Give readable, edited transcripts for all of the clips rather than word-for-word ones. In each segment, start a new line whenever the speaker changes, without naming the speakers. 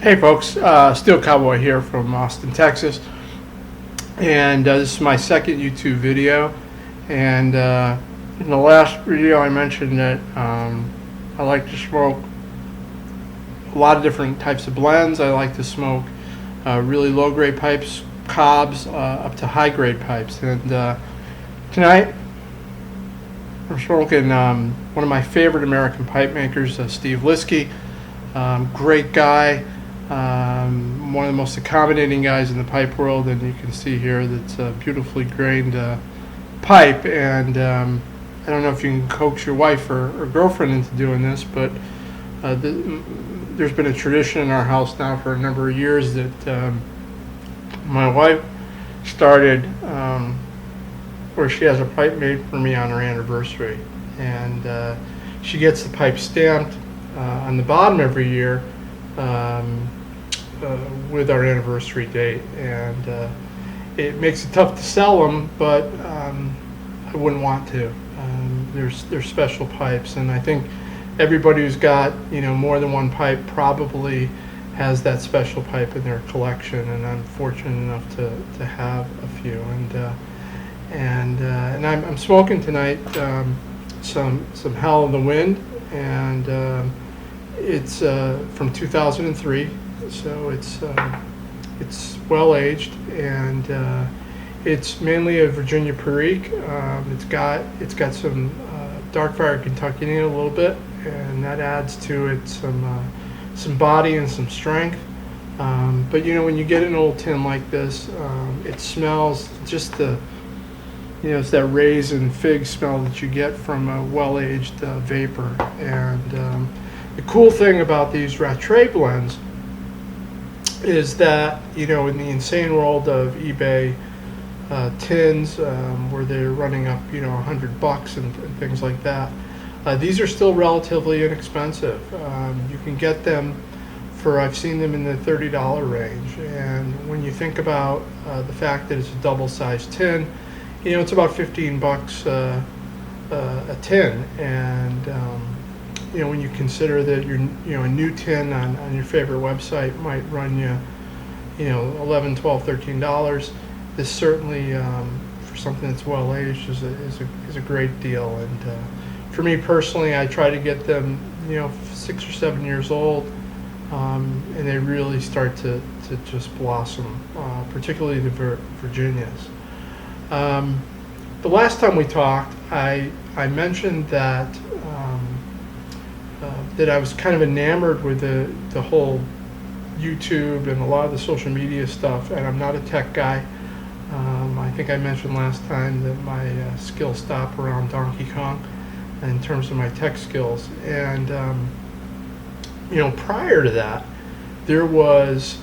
Hey folks, Steelcowboy here from Austin, Texas, and this is my second YouTube video. And in the last video I mentioned that I like to smoke a lot of different types of blends. I like to smoke really low grade pipes, cobs, up to high grade pipes. And tonight I'm smoking one of my favorite American pipe makers, Steve Liskey. Great guy. One of the most accommodating guys in the pipe world, and you can see here that's a beautifully grained pipe. And I don't know if you can coax your wife or girlfriend into doing this, but there's been a tradition in our house now for a number of years that my wife started where she has a pipe made for me on her anniversary, and she gets the pipe stamped on the bottom every year with our anniversary date, and it makes it tough to sell them, but I wouldn't want to. There's special pipes, and I think everybody who's got more than one pipe probably has that special pipe in their collection, and I'm fortunate enough to have a few. And I'm smoking tonight some Hell in the Wind, and it's from 2003, so it's well aged, and it's mainly a Virginia Perique. It's got some dark fire Kentucky in it a little bit, and that adds to it some body and some strength. But when you get an old tin like this, it smells just it's that raisin fig smell that you get from a well-aged vapor. And the cool thing about these Rattray blends is that, in the insane world of eBay tins, where they're running up, $100 and things like that, these are still relatively inexpensive. You can get them I've seen them in the $30 range. And when you think about the fact that it's a double-sized tin, it's about $15 a tin. And when you consider that a new tin on your favorite website might run you $11, $12, $13, this certainly for something that's well aged is a great deal. And for me personally, I try to get them 6 or 7 years old, and they really start to just blossom, particularly the Virginias. The last time we talked, I mentioned that that I was kind of enamored with the whole YouTube and a lot of the social media stuff, and I'm not a tech guy. I think I mentioned last time that my skills stop around Donkey Kong in terms of my tech skills. And prior to that, there was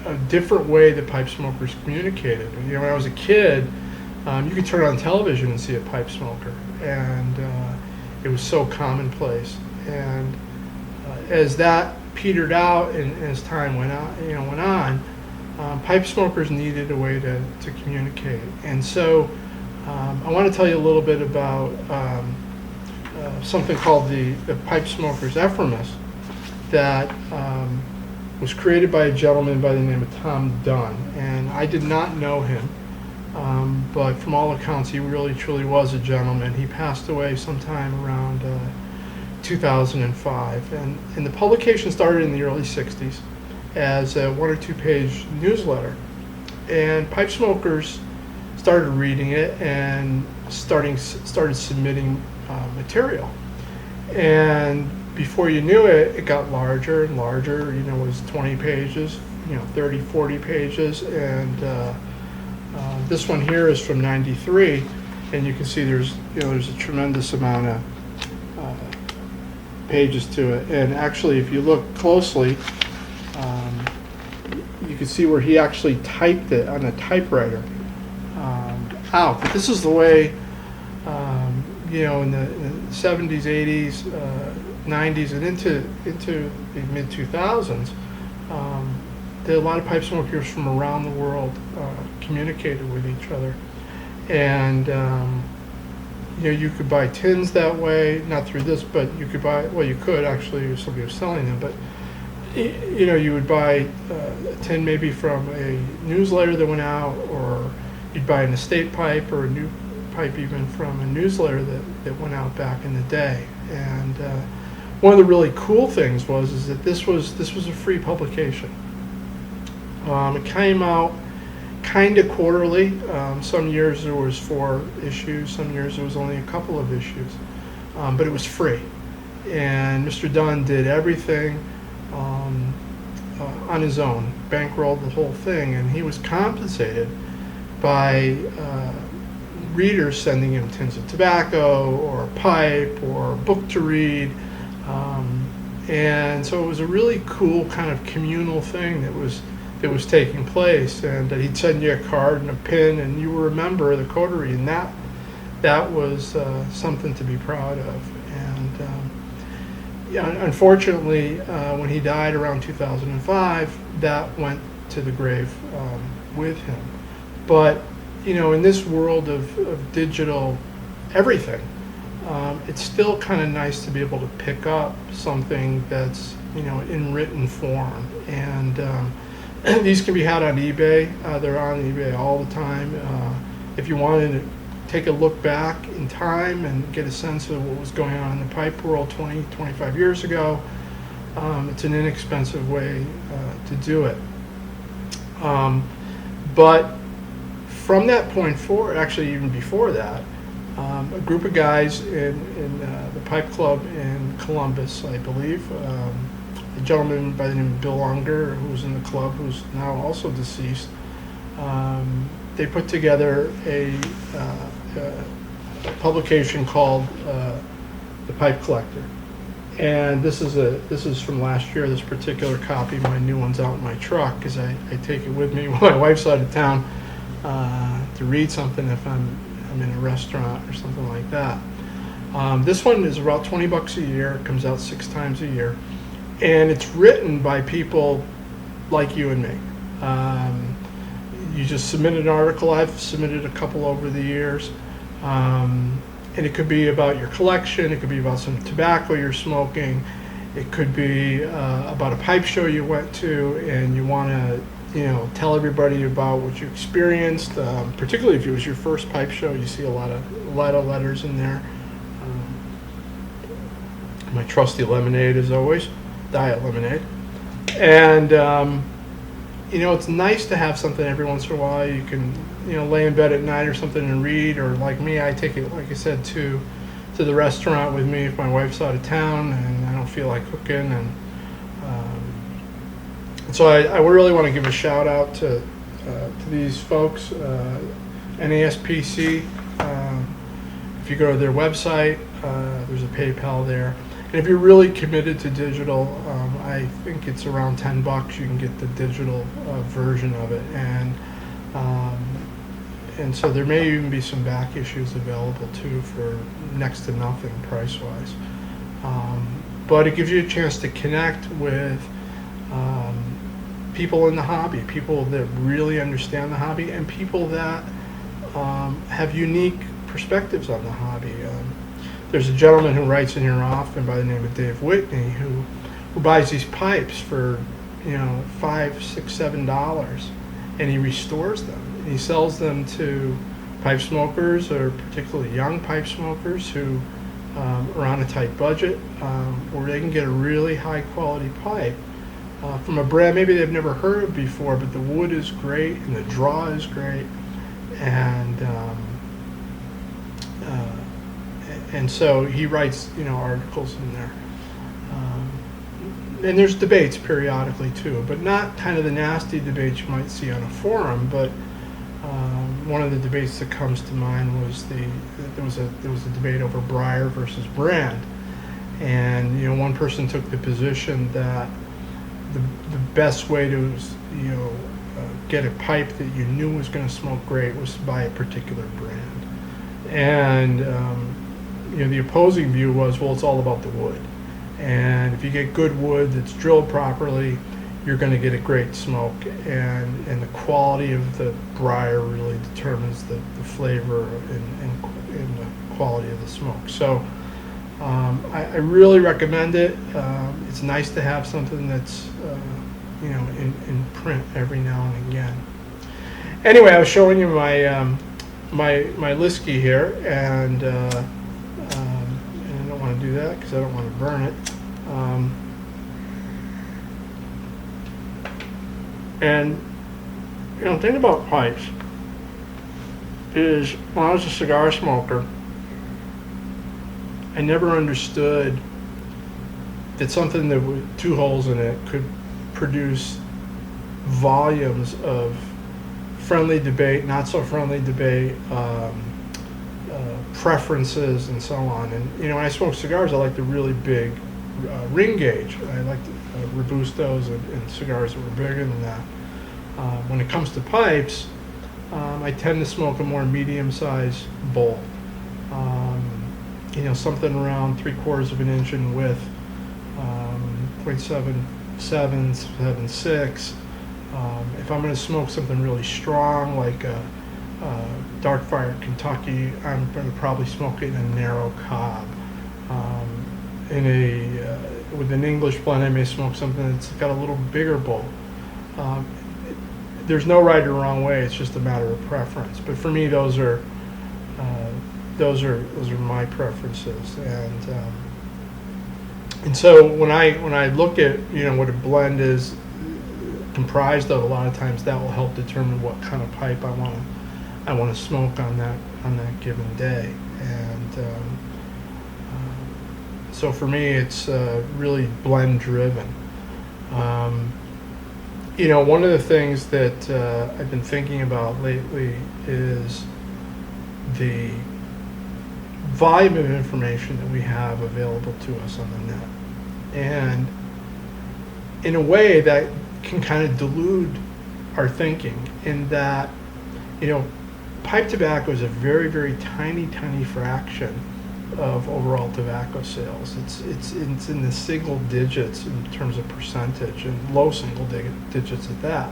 a different way that pipe smokers communicated. When I was a kid, you could turn on television and see a pipe smoker, and it was so commonplace. And as that petered out and as time went on, pipe smokers needed a way to communicate. And so I want to tell you a little bit about something called the Pipe Smokers Ephemeris that was created by a gentleman by the name of Tom Dunn. And I did not know him, but from all accounts he really truly was a gentleman. He passed away sometime around 2005, and the publication started in the early 60s as a 1 or 2 page newsletter, and pipe smokers started reading it and started submitting material. And before you knew it, it got larger and larger. It was 20 pages, 30, 40 pages. And this one here is from '93, and you can see there's a tremendous amount of pages to it. And actually, if you look closely, you can see where he actually typed it on a typewriter out. But this is the way, in the 70s, 80s, 90s, and into the mid 2000s, a lot of pipe smokers from around the world communicated with each other. And You could buy tins that way, not through this, but you could buy, well, you could actually if somebody was selling them, but you would buy a tin maybe from a newsletter that went out, or you'd buy an estate pipe or a new pipe even from a newsletter that went out back in the day. And one of the really cool things is that this was a free publication. It came out kind of quarterly. Some years there was 4 issues, some years there was only a couple of issues, but it was free. And Mr. Dunn did everything on his own, bankrolled the whole thing, and he was compensated by readers sending him tins of tobacco or a pipe or a book to read. And so it was a really cool kind of communal thing that was taking place, and that he'd send you a card and a pin, and you were a member of the coterie, and that was something to be proud of. And yeah, unfortunately, when he died around 2005, that went to the grave with him. But in this world of digital everything, it's still kind of nice to be able to pick up something that's in written form. And these can be had on eBay. They're on eBay all the time. If you wanted to take a look back in time and get a sense of what was going on in the pipe world 25 years ago, it's an inexpensive way to do it. But from that point forward, actually even before that, a group of guys in the pipe club in Columbus, I believe, a gentleman by the name of Bill Unger, who was in the club, who's now also deceased, they put together a publication called The Pipe Collector. And this is from last year, this particular copy. My new one's out in my truck because I take it with me when my wife's out of town to read something if I'm in a restaurant or something like that. This one is about $20 a year. It comes out 6 times a year. And it's written by people like you and me. You just submit an article. I've submitted a couple over the years. And it could be about your collection. It could be about some tobacco you're smoking. It could be about a pipe show you went to and you want to tell everybody about what you experienced. Particularly if it was your first pipe show, you see a lot of letters in there. My trusty lemonade, as always, diet lemonade. And it's nice to have something every once in a while you can lay in bed at night or something and read, or like me, I take it, like I said, to the restaurant with me if my wife's out of town and I don't feel like cooking. And so I really want to give a shout out to these folks, NASPC. If you go to their website, there's a PayPal there. And if you're really committed to digital, I think it's around $10. You can get the digital version of it, and so there may even be some back issues available too for next to nothing price-wise. But it gives you a chance to connect with people in the hobby, people that really understand the hobby, and people that have unique perspectives on the hobby. There's a gentleman who writes in here often by the name of Dave Whitney who buys these pipes for $5, $6, $7, and he restores them. And he sells them to pipe smokers, or particularly young pipe smokers who are on a tight budget, where they can get a really high quality pipe from a brand maybe they've never heard of before, but the wood is great and the draw is great, and so he writes articles in there. And there's debates periodically too, but not kind of the nasty debates you might see on a forum. But one of the debates that comes to mind was there was a debate over Breyer versus Brand, and one person took the position that the best way to get a pipe that you knew was going to smoke great was to buy a particular brand, and the opposing view was, well, it's all about the wood. And if you get good wood that's drilled properly, you're going to get a great smoke. And the quality of the briar really determines the flavor and the quality of the smoke. So I really recommend it. It's nice to have something that's in print every now and again. Anyway, I was showing you my my Liskey here, and I don't want to do that because I don't want to burn it. And the thing about pipes is, when I was a cigar smoker, I never understood that something that with 2 holes in it could produce volumes of friendly debate, not so friendly debate, preferences, and so on. And when I smoke cigars, I like the really big ring gauge. I like Robustos and cigars that were bigger than that. When it comes to pipes, I tend to smoke a more medium-sized bowl. Something around 3/4 of an inch in width, 0.77, 76. If I'm going to smoke something really strong, like a Dark Fire Kentucky, I'm going to probably smoke it in a narrow cob. With an English blend, I may smoke something that's got a little bigger bowl. There's no right or wrong way. It's just a matter of preference. But for me, those are my preferences. And so when I look at what a blend is comprised of, a lot of times that will help determine what kind of pipe I want to smoke on that given day. And so for me, it's really blend driven. One of the things that I've been thinking about lately is the volume of information that we have available to us on the net. And in a way that can kind of delude our thinking, in that, pipe tobacco is a very, very tiny fraction of overall tobacco sales. It's in the single digits in terms of percentage, and low single digits at that.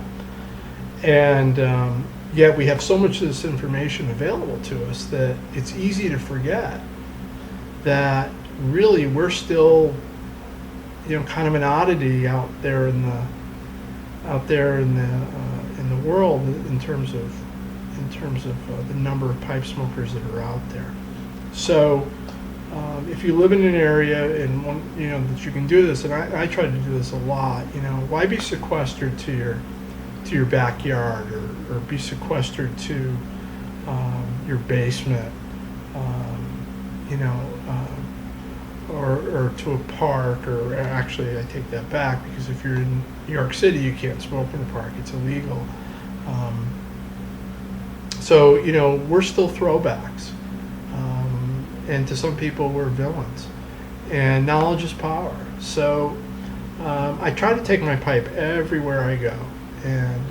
And yet we have so much of this information available to us that it's easy to forget that really we're still, kind of an oddity out there in the world in terms of the number of pipe smokers that are out there. So if you live in an area and that you can do this, and I try to do this a lot, why be sequestered to your backyard, or be sequestered to your basement, or to a park, or actually I take that back, because if you're in New York City, you can't smoke in a park, it's illegal. So we're still throwbacks, and to some people we're villains, and knowledge is power. So I try to take my pipe everywhere I go, and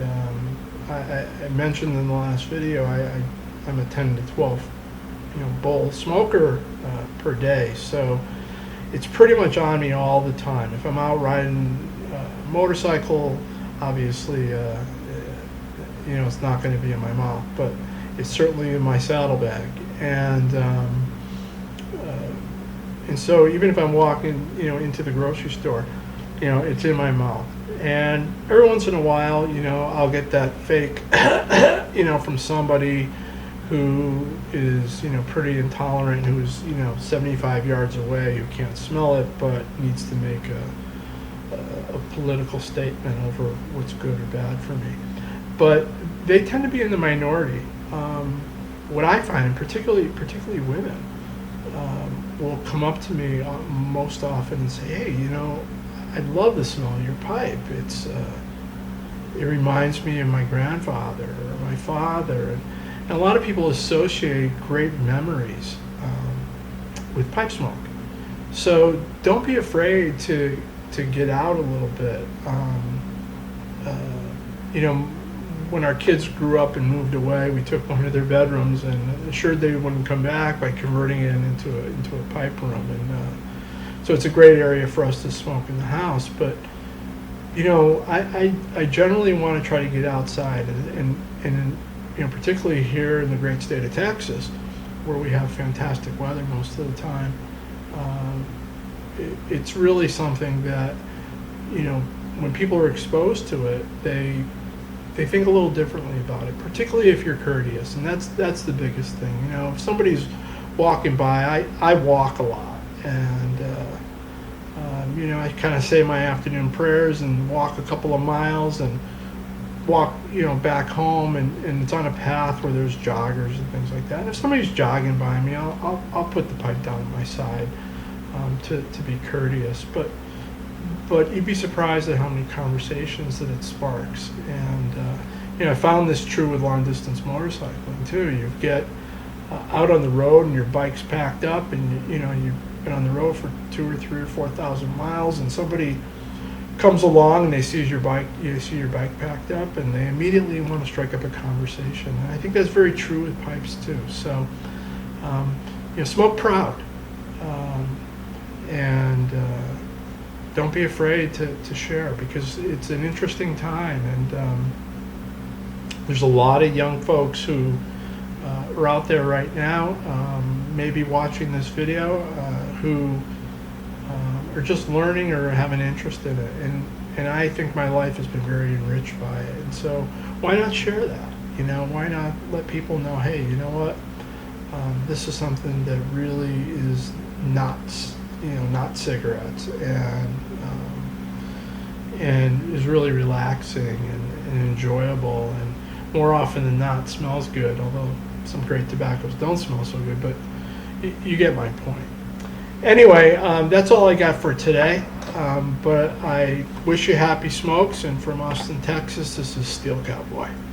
I mentioned in the last video I'm a 10 to 12 bowl smoker per day, so it's pretty much on me all the time. If I'm out riding a motorcycle, obviously it's not going to be in my mouth, but it's certainly in my saddlebag. And so even if I'm walking into the grocery store, it's in my mouth. And every once in a while, I'll get that fake from somebody who is pretty intolerant, who's 75 yards away, who can't smell it but needs to make a political statement over what's good or bad for me. But they tend to be in the minority. What I find, particularly women, will come up to me most often and say, "Hey, I love the smell of your pipe. It reminds me of my grandfather or my father." And a lot of people associate great memories with pipe smoke. So don't be afraid to get out a little bit. When our kids grew up and moved away, we took one of their bedrooms and assured they wouldn't come back by converting it into a pipe room. And so it's a great area for us to smoke in the house. But I generally want to try to get outside, and particularly here in the great state of Texas, where we have fantastic weather most of the time, it's really something that, when people are exposed to it, they think a little differently about it, particularly if you're courteous, and that's the biggest thing. If somebody's walking by, I walk a lot, and I kind of say my afternoon prayers and walk a couple of miles and walk back home, and it's on a path where there's joggers and things like that. And if somebody's jogging by me, I'll put the pipe down at my side to be courteous, but you'd be surprised at how many conversations that it sparks. And I found this true with long distance motorcycling too. You get out on the road and your bike's packed up, and you've been on the road for 2 or 3 or 4,000 miles, and somebody comes along and they see your bike packed up, and they immediately want to strike up a conversation. And I think that's very true with pipes too. So smoke proud, and don't be afraid to share, because it's an interesting time, and there's a lot of young folks who are out there right now, maybe watching this video, who are just learning or have an interest in it, and I think my life has been very enriched by it. And so why not share that? Why not let people know, hey, you know what, this is something that really is not cigarettes, and is really relaxing and enjoyable, and more often than not smells good, although some great tobaccos don't smell so good, but you get my point. Anyway, that's all I got for today, but I wish you happy smokes, and from Austin, Texas, this is Steelcowboy.